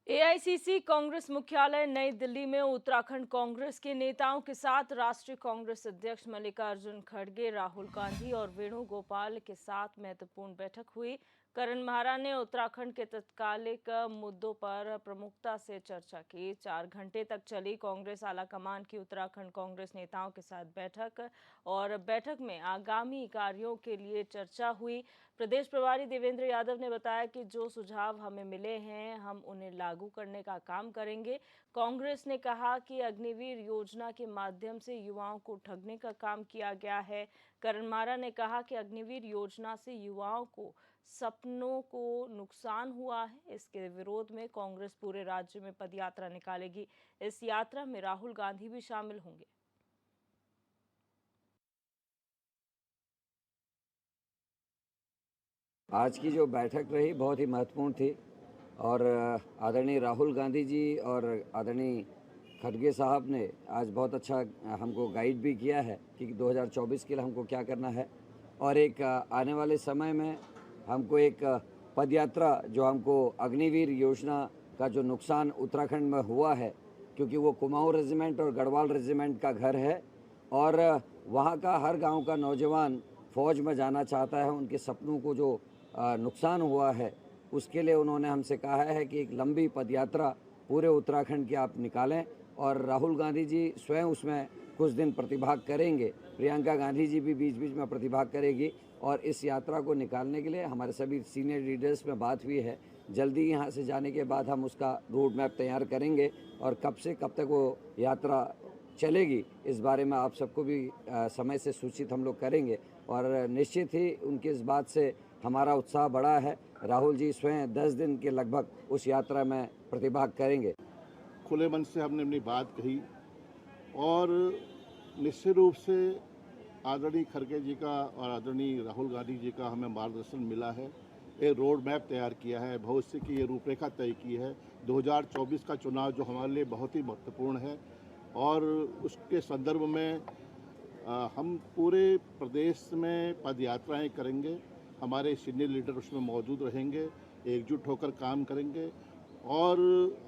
AICC Congress मुख्यालय नई दिल्ली में उत्तराखंड कांग्रेस के नेताओं के साथ राष्ट्रीय कांग्रेस अध्यक्ष मल्लिकार्जुन खड़गे, राहुल गांधी और वेणुगोपाल के साथ महत्वपूर्ण बैठक हुई। करण महारा ने उत्तराखंड के तत्कालिक मुद्दों पर प्रमुखता से चर्चा की। 4 घंटे तक चली कांग्रेस आलाकमान की उत्तराखंड कांग्रेस नेताओं के साथ बैठक में आगामी कार्यों के लिए चर्चा हुई। प्रदेश प्रभारी देवेंद्र यादव ने बताया कि जो सुझाव हमें मिले हैं हम उन्हें लागू करने का काम करेंगे। कांग्रेस ने कहा कि अग्निवीर योजना के माध्यम से युवाओं को ठगने का काम किया गया है। करण मारा ने कहा कि अग्निवीर योजना से युवाओं को सपनों को नुकसान हुआ है। इसके विरोध में कांग्रेस पूरे राज्य में पदयात्रा निकालेगी। इस यात्रा में राहुल गांधी भी शामिल होंगे। आज की जो बैठक रही बहुत ही महत्वपूर्ण थी और आदरणीय राहुल गांधी जी और आदरणीय खड़गे साहब ने आज बहुत अच्छा हमको गाइड भी किया है कि 2024 के लिए हमको क्या करना है और एक आने वाले समय में हमको एक पदयात्रा जो हमको अग्निवीर योजना का जो नुकसान उत्तराखंड में हुआ है, क्योंकि वो कुमाऊं रेजिमेंट और गढ़वाल रेजिमेंट का घर है और वहाँ का हर गांव का नौजवान फ़ौज में जाना चाहता है। उनके सपनों को जो नुकसान हुआ है उसके लिए उन्होंने हमसे कहा है कि एक लंबी पदयात्रा पूरे उत्तराखंड की आप निकालें और राहुल गांधी जी स्वयं उसमें कुछ दिन प्रतिभाग करेंगे। प्रियंका गांधी जी भी बीच बीच में प्रतिभाग करेगी और इस यात्रा को निकालने के लिए हमारे सभी सीनियर लीडर्स में बात हुई है। जल्दी यहाँ से जाने के बाद हम उसका रोड मैप तैयार करेंगे और कब से कब तक वो यात्रा चलेगी इस बारे में आप सबको भी समय से सूचित हम लोग करेंगे और निश्चित ही उनकी इस बात से हमारा उत्साह बढ़ा है। राहुल जी स्वयं 10 दिन के लगभग उस यात्रा में प्रतिभाग करेंगे। खुले मन से हमने अपनी बात कही और निश्चित रूप से आदरणीय खड़गे जी का और आदरणीय राहुल गांधी जी का हमें मार्गदर्शन मिला है। एक रोड मैप तैयार किया है, भविष्य की ये रूपरेखा तय की है। 2024 का चुनाव जो हमारे लिए बहुत ही महत्वपूर्ण है और उसके संदर्भ में हम पूरे प्रदेश में पदयात्राएं करेंगे। हमारे सीनियर लीडर उसमें मौजूद रहेंगे, एकजुट होकर काम करेंगे और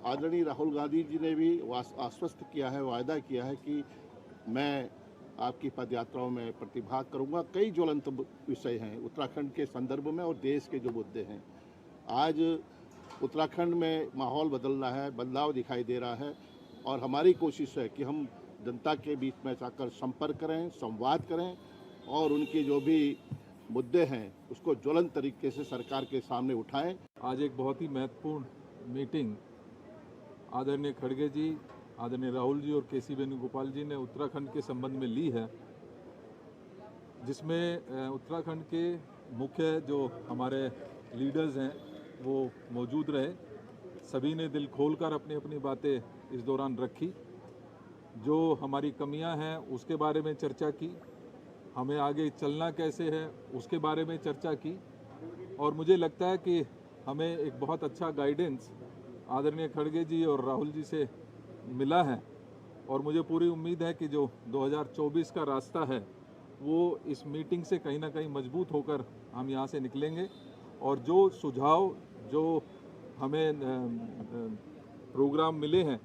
आदरणीय राहुल गांधी जी ने भी आश्वस्त किया है, वायदा किया है कि मैं आपकी पदयात्राओं में प्रतिभाग करूंगा। कई ज्वलंत विषय हैं उत्तराखंड के संदर्भ में और देश के जो मुद्दे हैं। आज उत्तराखंड में माहौल बदल रहा है, बदलाव दिखाई दे रहा है और हमारी कोशिश है कि हम जनता के बीच में जाकर संपर्क करें, संवाद करें और उनके जो भी मुद्दे हैं उसको ज्वलंत तरीके से सरकार के सामने उठाएं। आज एक बहुत ही महत्वपूर्ण मीटिंग आदरणीय खड़गे जी, आदरणीय राहुल जी और केसी वेणुगोपाल जी ने उत्तराखंड के संबंध में ली है, जिसमें उत्तराखंड के मुख्य जो हमारे लीडर्स हैं वो मौजूद रहे। सभी ने दिल खोलकर अपनी अपनी बातें इस दौरान रखी। जो हमारी कमियां हैं उसके बारे में चर्चा की, हमें आगे चलना कैसे है उसके बारे में चर्चा की और मुझे लगता है कि हमें एक बहुत अच्छा गाइडेंस आदरणीय खड़गे जी और राहुल जी से मिला है और मुझे पूरी उम्मीद है कि जो 2024 का रास्ता है वो इस मीटिंग से कहीं ना कहीं मजबूत होकर हम यहाँ से निकलेंगे और जो सुझाव जो हमें प्रोग्राम मिले हैं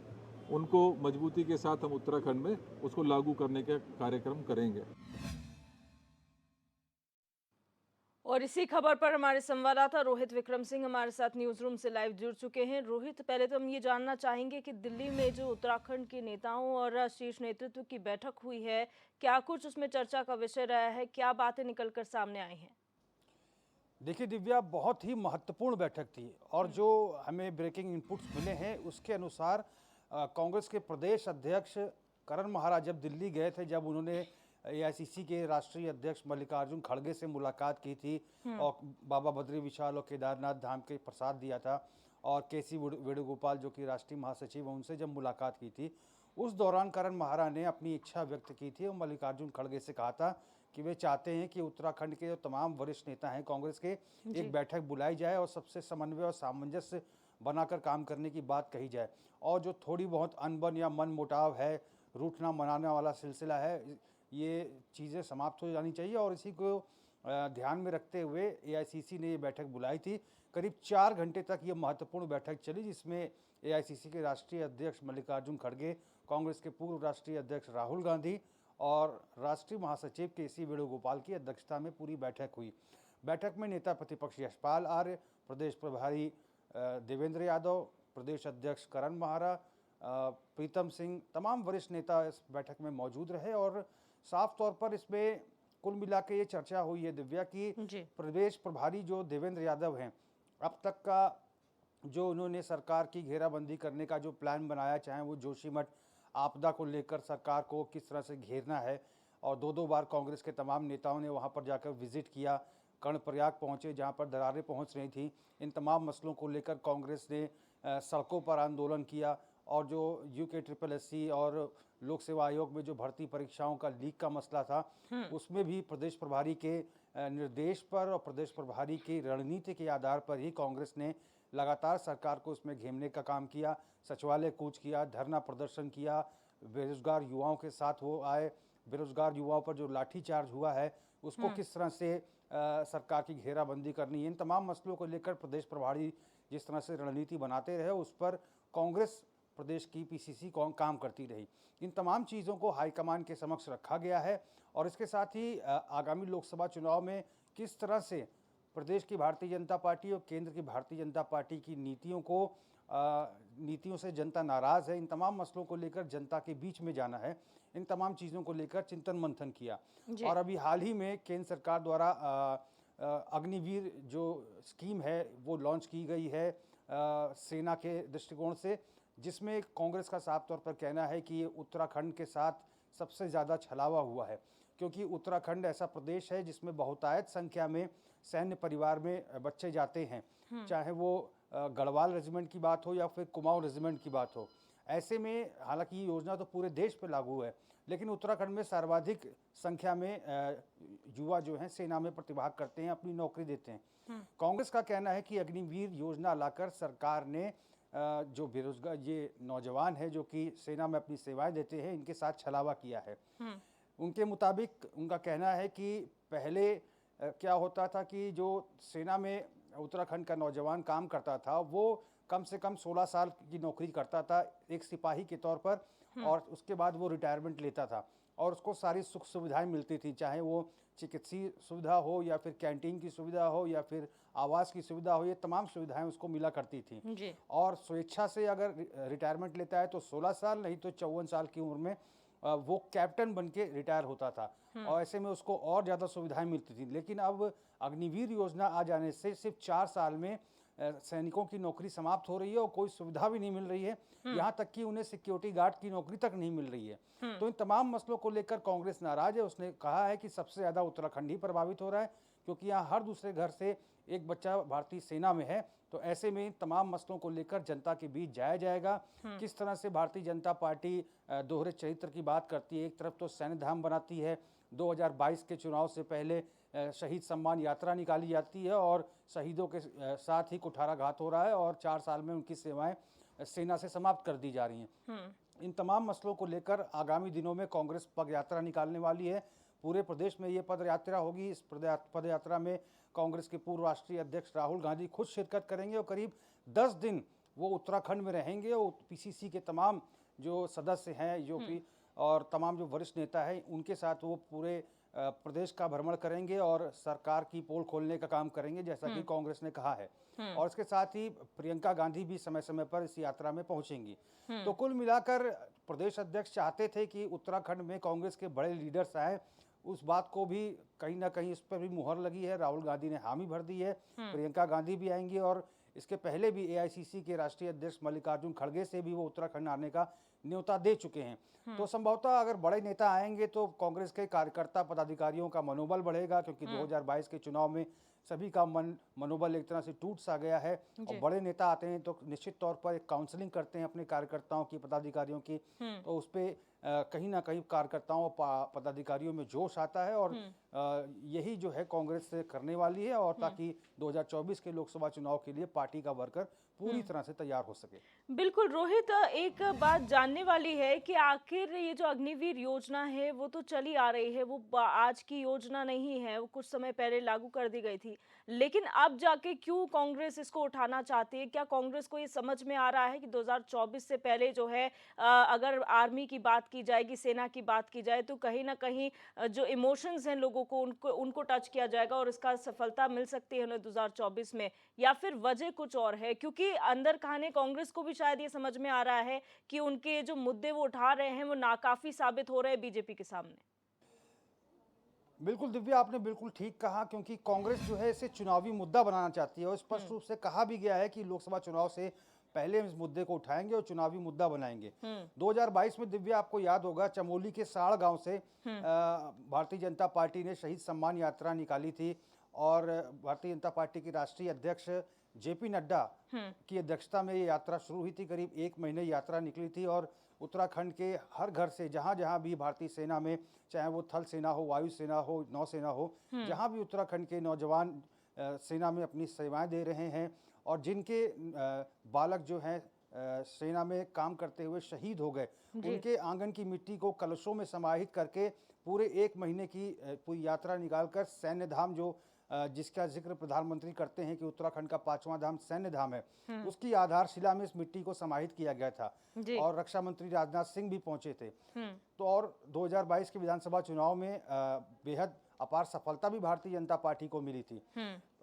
उनको मजबूती के साथ हम उत्तराखंड में उसको लागू करने का कार्यक्रम करेंगे। और इसी खबर पर हमारे संवाददाता रोहित विक्रम सिंह हमारे साथ न्यूज रूम से लाइव जुड़ चुके हैं। रोहित, पहले तो हम ये जानना चाहेंगे कि दिल्ली में जो उत्तराखंड के नेताओं और शीर्ष नेतृत्व की बैठक हुई है, क्या कुछ उसमें चर्चा का विषय रहा है, क्या बातें निकलकर सामने आई हैं? देखिए दिव्या, बहुत ही महत्वपूर्ण बैठक थी और जो हमें ब्रेकिंग इनपुट्स मिले हैं उसके अनुसार कांग्रेस के प्रदेश अध्यक्ष करण महारा जब दिल्ली गए थे, जब उन्होंने एआईसीसी के राष्ट्रीय अध्यक्ष मल्लिकार्जुन खड़गे से मुलाकात की थी और बाबा बद्री विशाल और केदारनाथ धाम के प्रसाद दिया था और केसी वेणुगोपाल जो कि राष्ट्रीय महासचिव हैं उनसे जब मुलाकात की थी, उस दौरान करण महारा ने अपनी इच्छा व्यक्त की थी और मल्लिकार्जुन खड़गे से कहा था कि वे चाहते हैं कि उत्तराखंड के जो तमाम वरिष्ठ नेता हैं कांग्रेस के, एक बैठक बुलाई जाए और सबसे समन्वय और सामंजस्य बनाकर काम करने की बात कही जाए और जो थोड़ी बहुत अनबन या मन मुटाव है, रूठना मनाने वाला सिलसिला है, ये चीज़ें समाप्त हो जानी चाहिए और इसी को ध्यान में रखते हुए एआईसीसी ने ये बैठक बुलाई थी। करीब 4 घंटे तक ये महत्वपूर्ण बैठक चली, जिसमें एआईसीसी के राष्ट्रीय अध्यक्ष मल्लिकार्जुन खड़गे, कांग्रेस के पूर्व राष्ट्रीय अध्यक्ष राहुल गांधी और राष्ट्रीय महासचिव केसी वेणुगोपाल की अध्यक्षता में पूरी बैठक हुई। बैठक में नेता प्रतिपक्ष यशपाल आर्य, प्रदेश प्रभारी देवेंद्र यादव, प्रदेश अध्यक्ष करण महारा, प्रीतम सिंह, तमाम वरिष्ठ नेता इस बैठक में मौजूद रहे और साफ तौर पर इसमें कुल मिला के ये चर्चा हुई है दिव्या की प्रदेश प्रभारी जो देवेंद्र यादव हैं, अब तक का जो उन्होंने सरकार की घेराबंदी करने का जो प्लान बनाया, चाहे वो जोशीमठ आपदा को लेकर सरकार को किस तरह से घेरना है, और दो बार कांग्रेस के तमाम नेताओं ने वहाँ पर जाकर विजिट किया, कर्णप्रयाग पहुँचे जहाँ पर दरारें पहुँच रही थी। इन तमाम मसलों को लेकर कांग्रेस ने सड़कों पर आंदोलन किया और जो UKSSC और लोक सेवा आयोग में जो भर्ती परीक्षाओं का लीक का मसला था, उसमें भी प्रदेश प्रभारी के निर्देश पर और प्रदेश प्रभारी की रणनीति के आधार पर ही कांग्रेस ने लगातार सरकार को उसमें घेरने का काम किया। सचिवालय कूच किया, धरना प्रदर्शन किया, बेरोजगार युवाओं के साथ वो आए, बेरोजगार युवाओं पर जो लाठीचार्ज हुआ है उसको किस तरह से सरकार की घेराबंदी करनी है, इन तमाम मसलों को लेकर प्रदेश प्रभारी जिस तरह से रणनीति बनाते रहे उस पर कांग्रेस प्रदेश की PCC काम करती रही। इन तमाम चीज़ों को हाईकमान के समक्ष रखा गया है और इसके साथ ही आगामी लोकसभा चुनाव में किस तरह से प्रदेश की भारतीय जनता पार्टी और केंद्र की भारतीय जनता पार्टी की नीतियों से जनता नाराज़ है, इन तमाम मसलों को लेकर जनता के बीच में जाना है, इन तमाम चीज़ों को लेकर चिंतन मंथन किया। और अभी हाल ही में केंद्र सरकार द्वारा अग्निवीर जो स्कीम है वो लॉन्च की गई है सेना के दृष्टिकोण से, जिसमें कांग्रेस का साफ तौर पर कहना है कि ये उत्तराखंड के साथ सबसे ज़्यादा छलावा हुआ है, क्योंकि उत्तराखंड ऐसा प्रदेश है जिसमें बहुतायत संख्या में सैन्य परिवार में बच्चे जाते हैं, चाहे वो गढ़वाल रेजिमेंट की बात हो या फिर कुमाऊं रेजिमेंट की बात हो। ऐसे में हालांकि ये योजना तो पूरे देश पे लागू है, लेकिन उत्तराखंड में सर्वाधिक संख्या में युवा जो हैं सेना में प्रतिभाग करते हैं, अपनी नौकरी देते हैं। कांग्रेस का कहना है कि अग्निवीर योजना लाकर सरकार ने जो बेरोजगार ये नौजवान है जो कि सेना में अपनी सेवाएं देते हैं, इनके साथ छलावा किया है। उनके मुताबिक उनका कहना है कि पहले क्या होता था कि जो सेना में उत्तराखंड का नौजवान काम करता था वो कम से कम 16 साल की नौकरी करता था एक सिपाही के तौर पर, और उसके बाद वो रिटायरमेंट लेता था और उसको सारी सुख सुविधाएं मिलती थी, चाहे वो चिकित्सीय सुविधा हो या फिर कैंटीन की सुविधा हो या फिर आवास की सुविधा हो, ये तमाम सुविधाएं उसको मिला करती थी। और स्वेच्छा से अगर रिटायरमेंट लेता है तो 16 साल, नहीं तो 54 साल की उम्र में वो कैप्टन बन के रिटायर होता था और ऐसे में उसको और ज़्यादा सुविधाएं मिलती थी। लेकिन अब अग्निवीर योजना आ जाने से सिर्फ 4 साल में सैनिकों की नौकरी समाप्त हो रही है और कोई सुविधा भी नहीं मिल रही है, यहाँ तक कि उन्हें सिक्योरिटी गार्ड की नौकरी तक नहीं मिल रही है। तो इन तमाम मसलों को लेकर कांग्रेस नाराज है। उसने कहा है कि सबसे ज़्यादा उत्तराखंड ही प्रभावित हो रहा है, क्योंकि यहाँ हर दूसरे घर से एक बच्चा भारतीय सेना में है। तो ऐसे में तमाम मसलों को लेकर जनता के बीच जाया जाएगा। किस तरह से भारतीय जनता पार्टी दोहरे चरित्र की बात करती है, एक तरफ तो सैन्य धाम बनाती है, 2022 के चुनाव से पहले शहीद सम्मान यात्रा निकाली जाती है और शहीदों के साथ ही कुठाराघात हो रहा है और 4 साल में उनकी सेवाएं सेना से समाप्त कर दी जा रही हैं। इन तमाम मसलों को लेकर आगामी दिनों में कांग्रेस पद यात्रा निकालने वाली है। पूरे प्रदेश में ये पद यात्रा होगी। इस पद यात्रा में कांग्रेस के पूर्व राष्ट्रीय अध्यक्ष राहुल गांधी खुद शिरकत करेंगे और करीब 10 दिन वो उत्तराखंड में रहेंगे और PCC के तमाम जो सदस्य हैं जो भी और तमाम जो वरिष्ठ नेता हैं उनके साथ वो पूरे प्रदेश का भ्रमण करेंगे और सरकार की पोल खोलने का काम करेंगे, जैसा कि कांग्रेस ने कहा है। और इसके साथ ही प्रियंका गांधी भी समय समय पर इस यात्रा में पहुंचेंगी। तो कुल मिलाकर प्रदेश अध्यक्ष चाहते थे कि उत्तराखंड में कांग्रेस के बड़े लीडर्स आए, उस बात को भी कहीं ना कहीं इस पर भी मुहर लगी है। राहुल गांधी ने हामी भर दी है, प्रियंका गांधी भी आएंगी और इसके पहले भी AICC के राष्ट्रीय अध्यक्ष मल्लिकार्जुन खड़गे से भी वो उत्तराखंड आने का न्योता दे चुके हैं। तो संभवतः अगर बड़े नेता आएंगे तो कांग्रेस के कार्यकर्ता पदाधिकारियों का मनोबल बढ़ेगा, क्योंकि 2022 के चुनाव में सभी का मनोबल एक तरह से टूट सा गया है और बड़े नेता आते हैं तो निश्चित तौर पर एक काउंसलिंग करते हैं अपने कार्यकर्ताओं की, पदाधिकारियों की, तो उस पर कहीं ना कहीं कार्यकर्ताओं पदाधिकारियों में जोश आता है और यही जो है कांग्रेस से करने वाली है, और ताकि 2024 के लोकसभा चुनाव के लिए पार्टी का वर्कर पूरी तरह से तैयार हो सके। बिल्कुल रोहित, एक बात जानने वाली है कि आखिर ये जो अग्निवीर योजना है वो तो चली आ रही है, वो आज की योजना नहीं है, वो कुछ समय पहले लागू कर दी गई थी, लेकिन अब जाके क्यों कांग्रेस इसको उठाना चाहती है? क्या कांग्रेस को ये समझ में आ रहा है कि 2024 से पहले जो है अगर आर्मी की बात की जाएगी, सेना की बात की जाए, तो कहीं ना कहीं जो इमोशंस हैं लोगों को, उनको उनको टच किया जाएगा और इसका सफलता मिल सकती है उन्हें 2024 में? या फिर वजह कुछ और है? क्योंकि अंदर खाने कांग्रेस को भी शायद ये समझ में आ रहा है कि उनके जो मुद्दे वो उठा रहे हैं वो नाकाफी साबित हो रहे हैं बीजेपी के सामने। बिल्कुल दिव्या, आपने बिल्कुल ठीक कहा, क्योंकि कांग्रेस जो है इसे चुनावी मुद्दा बनाना चाहती है और स्पष्ट रूप से कहा भी गया है कि लोकसभा चुनाव से पहले हम इस मुद्दे को उठाएंगे और चुनावी मुद्दा बनाएंगे। 2022 में दिव्या, आपको याद होगा, चमोली के साड़ गांव से भारतीय जनता पार्टी ने शहीद सम्मान यात्रा निकाली थी और भारतीय जनता पार्टी की राष्ट्रीय अध्यक्ष जेपी नड्डा की अध्यक्षता में ये यात्रा शुरू हुई थी। करीब 1 महीने यात्रा निकली थी और उत्तराखंड के हर घर से, जहाँ जहाँ भी भारतीय सेना में, चाहे वो थल सेना हो, वायु सेना हो, नौसेना हो, जहाँ भी उत्तराखंड के नौजवान सेना में अपनी सेवाएं दे रहे हैं और जिनके बालक जो हैं सेना में काम करते हुए शहीद हो गए, उनके आंगन की मिट्टी को कलशों में समाहित करके पूरे 1 महीने की पूरी यात्रा निकालकर सैन्य धाम, जो जिसका जिक्र प्रधानमंत्री करते हैं कि उत्तराखंड का 5वां धाम सैन्य धाम है, उसकी आधारशिला में इस मिट्टी को समाहित किया गया था और रक्षा मंत्री राजनाथ सिंह भी पहुंचे थे। तो और 2022 के विधानसभा चुनाव में बेहद अपार सफलता भी भारतीय जनता पार्टी को मिली थी।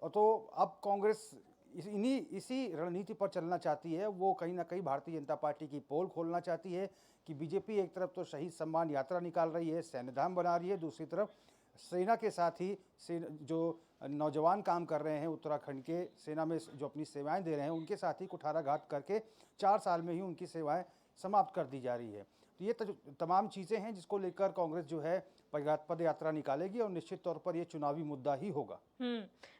और तो अब कांग्रेस इसी रणनीति पर चलना चाहती है। वो कहीं ना कहीं भारतीय जनता पार्टी की पोल खोलना चाहती है कि बीजेपी एक तरफ तो शहीद सम्मान यात्रा निकाल रही है, सैन्य धाम बना रही है, दूसरी तरफ सेना के साथ ही जो नौजवान काम कर रहे हैं उत्तराखंड के सेना में, जो अपनी सेवाएं दे रहे हैं, उनके साथ ही कुठाराघात करके 4 साल में ही उनकी सेवाएं समाप्त कर दी जा रही है। तो ये तमाम चीज़ें हैं जिसको लेकर कांग्रेस जो है पद यात्रा निकालेगी और निश्चित तौर पर ये चुनावी मुद्दा ही होगा।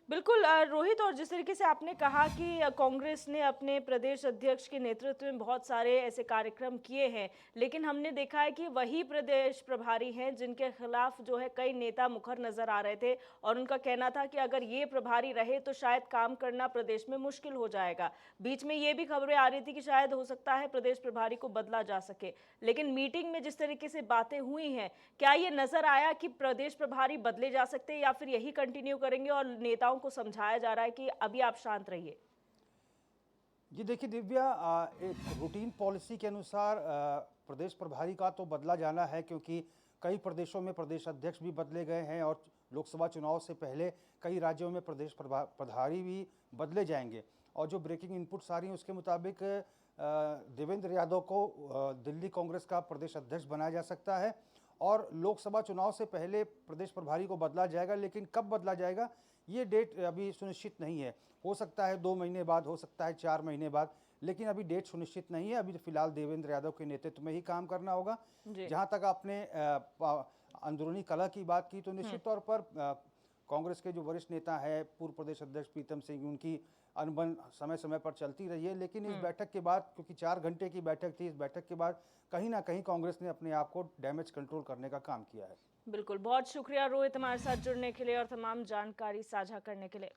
बिल्कुल रोहित, और जिस तरीके से आपने कहा कि कांग्रेस ने अपने प्रदेश अध्यक्ष के नेतृत्व में बहुत सारे ऐसे कार्यक्रम किए हैं, लेकिन हमने देखा है कि वही प्रदेश प्रभारी हैं जिनके खिलाफ जो है कई नेता मुखर नजर आ रहे थे और उनका कहना था कि अगर ये प्रभारी रहे तो शायद काम करना प्रदेश में मुश्किल हो जाएगा। बीच में ये भी खबरें आ रही थी कि शायद हो सकता है प्रदेश प्रभारी को बदला जा सके, लेकिन मीटिंग में जिस तरीके से बातें हुई हैं, क्या ये नजर आया कि प्रदेश प्रभारी बदले जा सकते हैं या फिर यही कंटिन्यू करेंगे और नेताओं को समझाया जा रहा है कि अभी आप शांत रहिए? जी देखिए दिव्या, एक रूटीन पॉलिसी के अनुसार प्रदेश प्रभारी का तो बदला जाना है, क्योंकि कई प्रदेशों में प्रदेश अध्यक्ष भी बदले गए हैं और लोकसभा चुनाव से पहले कई राज्यों में प्रदेश प्रभारी भी बदले जाएंगे। और जो ब्रेकिंग इनपुट्स आ रही हैं उसके मुताबिक देवेंद्र यादव को दिल्ली कांग्रेस का प्रदेश अध्यक्ष बनाया जा सकता है और लोकसभा चुनाव से पहले प्रदेश प्रभारी को बदला जाएगा। लेकिन कब बदला जाएगा ये डेट अभी सुनिश्चित नहीं है। हो सकता है 2 महीने बाद, हो सकता है 4 महीने बाद, लेकिन अभी डेट सुनिश्चित नहीं है। अभी तो फिलहाल देवेंद्र यादव के नेतृत्व में ही काम करना होगा। जहां तक आपने अंदरूनी कलह की बात की, तो निश्चित तौर पर कांग्रेस के जो वरिष्ठ नेता है, पूर्व प्रदेश अध्यक्ष प्रीतम सिंह, उनकी अनबन समय समय पर चलती रही है। लेकिन इस बैठक के बाद, क्योंकि 4 घंटे की बैठक थी, इस बैठक के बाद कहीं ना कहीं कांग्रेस ने अपने आप को डैमेज कंट्रोल करने का काम किया है। बिल्कुल, बहुत शुक्रिया रोहित हमारे साथ जुड़ने के लिए और तमाम जानकारी साझा करने के लिए।